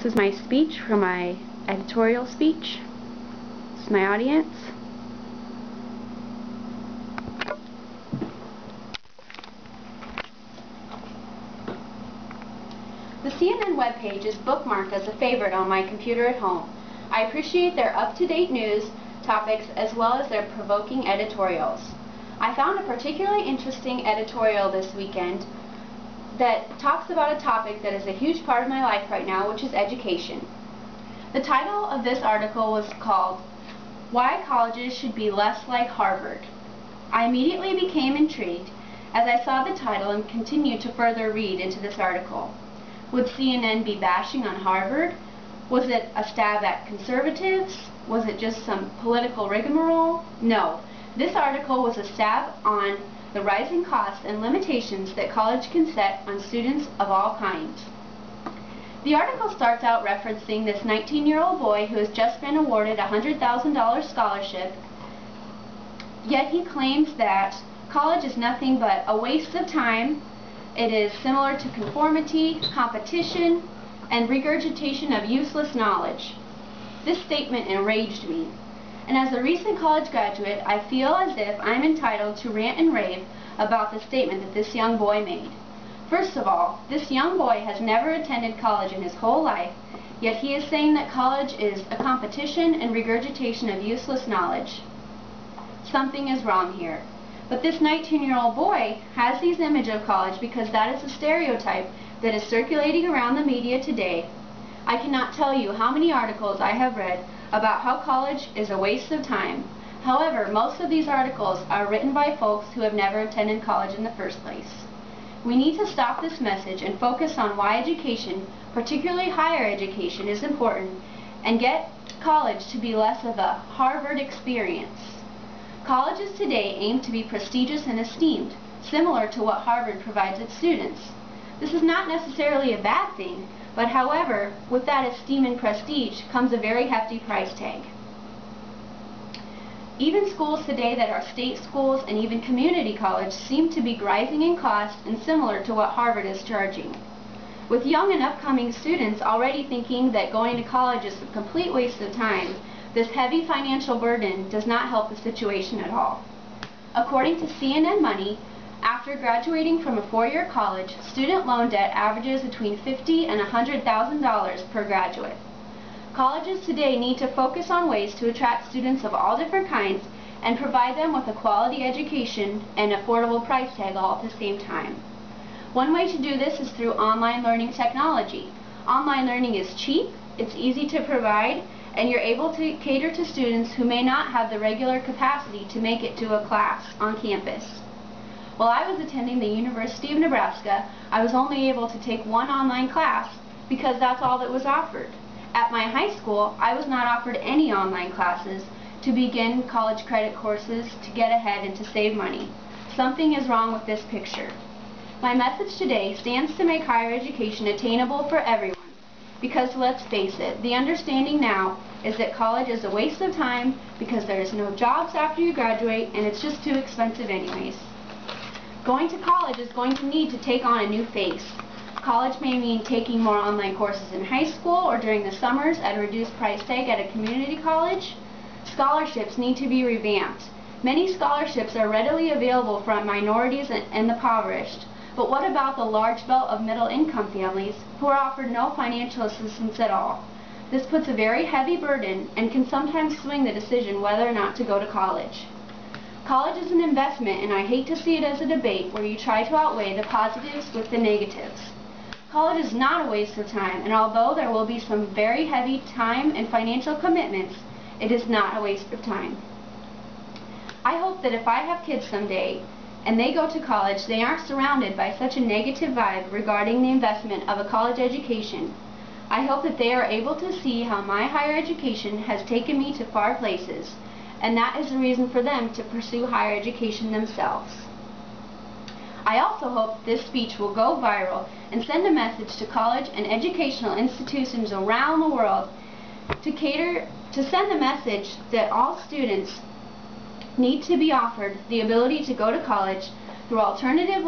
This is my speech for my editorial speech. This is my audience. The CNN webpage is bookmarked as a favorite on my computer at home. I appreciate their up-to-date news topics as well as their provoking editorials. I found a particularly interesting editorial this weekend that talks about a topic that is a huge part of my life right now, which is education. The title of this article was called, "Why Colleges Should Be Less Like Harvard." I immediately became intrigued as I saw the title and continued to further read into this article. Would CNN be bashing on Harvard? Was it a stab at conservatives? Was it just some political rigmarole? No. This article was a stab on the rising costs and limitations that college can set on students of all kinds. The article starts out referencing this 19-year-old boy who has just been awarded a $100,000 scholarship, yet he claims that college is nothing but a waste of time. It is similar to conformity, competition, and regurgitation of useless knowledge. This statement enraged me. And as a recent college graduate, I feel as if I'm entitled to rant and rave about the statement that this young boy made. First of all, this young boy has never attended college in his whole life, yet he is saying that college is a competition and regurgitation of useless knowledge. Something is wrong here. But this 19-year-old boy has these images of college because that is a stereotype that is circulating around the media today. I cannot tell you how many articles I have read about how college is a waste of time. However, most of these articles are written by folks who have never attended college in the first place. We need to stop this message and focus on why education, particularly higher education, is important and get college to be less of a Harvard experience. Colleges today aim to be prestigious and esteemed, similar to what Harvard provides its students. This is not necessarily a bad thing, but however, with that esteem and prestige comes a very hefty price tag. Even schools today that are state schools and even community college seem to be rising in cost and similar to what Harvard is charging. With young and upcoming students already thinking that going to college is a complete waste of time, this heavy financial burden does not help the situation at all. According to CNN Money, after graduating from a four-year college, student loan debt averages between $50,000 and $100,000 per graduate. Colleges today need to focus on ways to attract students of all different kinds and provide them with a quality education and affordable price tag all at the same time. One way to do this is through online learning technology. Online learning is cheap, it's easy to provide, and you're able to cater to students who may not have the regular capacity to make it to a class on campus. While I was attending the University of Nebraska, I was only able to take one online class because that's all that was offered. At my high school, I was not offered any online classes to begin college credit courses, to get ahead, and to save money. Something is wrong with this picture. My message today stands to make higher education attainable for everyone, because let's face it, the understanding now is that college is a waste of time because there's no jobs after you graduate and it's just too expensive anyways. Going to college is going to need to take on a new face. College may mean taking more online courses in high school or during the summers at a reduced price tag at a community college. Scholarships need to be revamped. Many scholarships are readily available for minorities and the impoverished, but what about the large belt of middle-income families who are offered no financial assistance at all? This puts a very heavy burden and can sometimes swing the decision whether or not to go to college. College is an investment, and I hate to see it as a debate where you try to outweigh the positives with the negatives. College is not a waste of time, and although there will be some very heavy time and financial commitments, it is not a waste of time. I hope that if I have kids someday and they go to college, they aren't surrounded by such a negative vibe regarding the investment of a college education. I hope that they are able to see how my higher education has taken me to far places, and that is the reason for them to pursue higher education themselves. I also hope this speech will go viral and send a message to college and educational institutions around the world to send the message that all students need to be offered the ability to go to college through alternative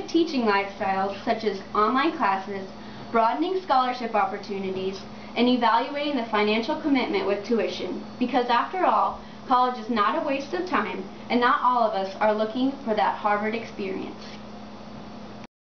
teaching lifestyles such as online classes, broadening scholarship opportunities, and evaluating the financial commitment with tuition. Because after all, college is not a waste of time, and not all of us are looking for that Harvard experience.